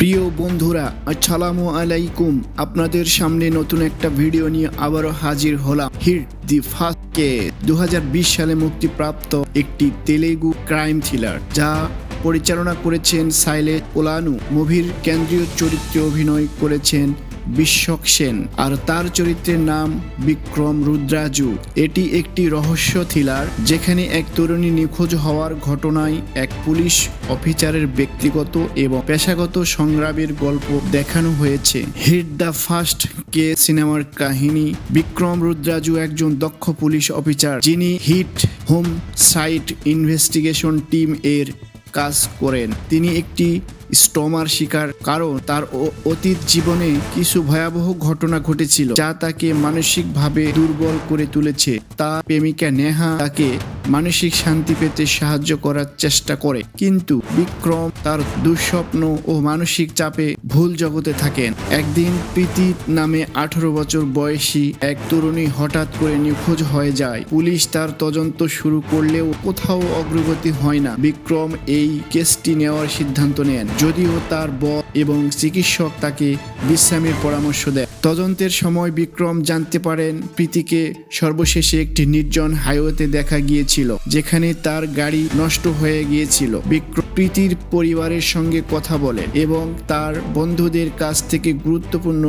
প্রিয় বন্ধুরা, আসসালামু আলাইকুম। আপনাদের সামনে নতুন একটা ভিডিও নিয়ে আবারও হাজির হলাম। হিট দি ফার্স্ট কেস 2020 সালে মুক্তিপ্রাপ্ত একটি তেলেগু ক্রাইম থ্রিলার, যা পরিচালনা করেছেন সাইলেশ কোলানু। মুভির কেন্দ্রীয় চরিত্রে অভিনয় করেছেন বিশ্বক সেন, আর তার চরিত্রের নাম বিক্রম রুদ্রাজু। এটি একটি রহস্য থ্রিলার যেখানে এক তরুণী নিখোঁজ হওয়ার ঘটনায় এক পুলিশ অফিসারের ব্যক্তিগত এবং পেশাগত সংগ্রামের গল্প দেখানো হয়েছে। হিট দ্য ফার্স্ট কেস সিনেমার কাহিনী। বিক্রম রুদ্রাজু একজন দক্ষ পুলিশ অফিসার যিনি HIT homicide investigation team এর কাজ করেন। তিনি একটি স্টমার শিকার, কারণ তার অতীত জীবনে কিছু ভয়াবহ ঘটনা ঘটেছিল যা তাকে মানসিকভাবে দুর্বল করে তুলেছে। তার প্রেমিকা নেহা তাকে মানসিক শান্তি পেতে সাহায্য করার চেষ্টা করে, কিন্তু বিক্রম তার দুঃস্বপ্ন ও মানসিক চাপে ভুল জগতে থাকেন। একদিন প্রীতি নামে 18 বছর বয়সী এক তরুণী হঠাৎ করে নিখোঁজ হয়ে যায়। পুলিশ তার তদন্ত শুরু করলেও কোথাও অগ্রগতি হয় না। বিক্রম এই কেসটি নেওয়ার সিদ্ধান্ত নেন, যদিও তার বস এবং চিকিৎসক তাকে বিশ্রামের পরামর্শ দেয়। তদন্তের সময় বিক্রম জানতে পারেন প্রীতিকে সর্বশেষে একটি নির্জন হাইওয়েতে দেখা গিয়েছিল, যেখানে তার গাড়ি নষ্ট হয়ে গিয়েছিল। বিক্রম প্রীতির পরিবারের সঙ্গে কথা বলেন এবং তার বন্ধুদের কাছ থেকে গুরুত্বপূর্ণ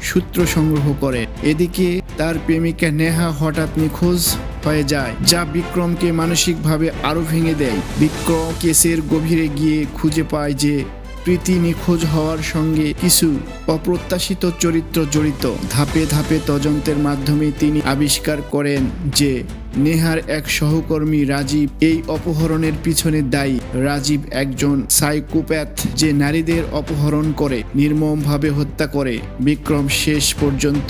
সূত্র সংগ্রহ করেন। এদিকে তার প্রেমিকা নেহা হঠাৎ নিখোঁজ হয়ে যায়, যা বিক্রমকে মানসিকভাবে আরো ভেঙে দেয়। বিক্রম কেসের গভীরে গিয়ে খুঁজে পায় যে প্রীতি নিখোঁজ হওয়ার সঙ্গে কিছু অপ্রত্যাশিত চরিত্র জড়িত। ধাপে ধাপে তদন্তের মাধ্যমে তিনি আবিষ্কার করেন যে নেহার এক সহকর্মী রাজীব এই অপহরণের পিছনে দায়ী। রাজীব একজন সাইকোপ্যাথ যে নারীদের অপহরণ করে, নির্মমভাবে হত্যা করে। বিক্রম শেষ পর্যন্ত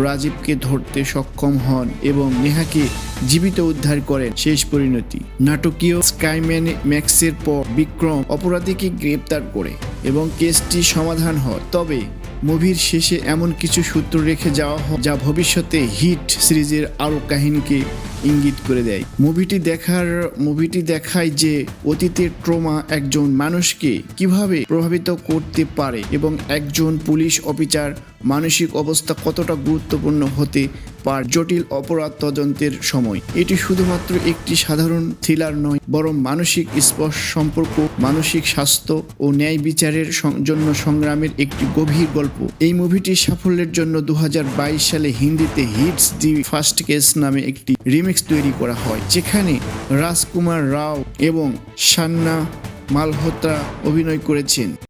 রাজীবকে ধরতে সক্ষম হন এবং নেহাকে জীবিত উদ্ধার করেন। শেষ পরিণতি। নাটকীয় স্কাইম্যান ম্যাক্সের পর বিক্রম অপরাধীকে গ্রেপ্তার করে এবং কেসটি সমাধান হয়। তবে মুভির শেষে এমন কিছু সূত্র রেখে যাওয়া হয় যা ভবিষ্যতে হিট সিরিজের আরও কাহিনীকে ইঙ্গিত করে দেয়। মুভিটি দেখায় যে অতীতের ট্রমা একজন মানুষকে কিভাবে প্রভাবিত করতে পারে এবং একজন পুলিশ অফিসার মানসিক অবস্থা কতটা গুরুত্বপূর্ণ হতে পারে জটিল অপরাধ তদন্তের সময়। এটি শুধুমাত্র একটি সাধারণ থ্রিলার নয়, বরং মানসিক স্পর্শ সম্পর্ক, মানসিক স্বাস্থ্য ও ন্যায় বিচারের জন্য সংগ্রামের একটি গভীর গল্প। এই মুভিটির সাফল্যের জন্য 2022 সালে হিন্দিতে হিটস দি ফার্স্ট কেস নামে একটি রিমিক্স তৈরি করা হয়, যেখানে রাজকুমার রাও এবং সান্না মালহোত্রা অভিনয় করেছেন।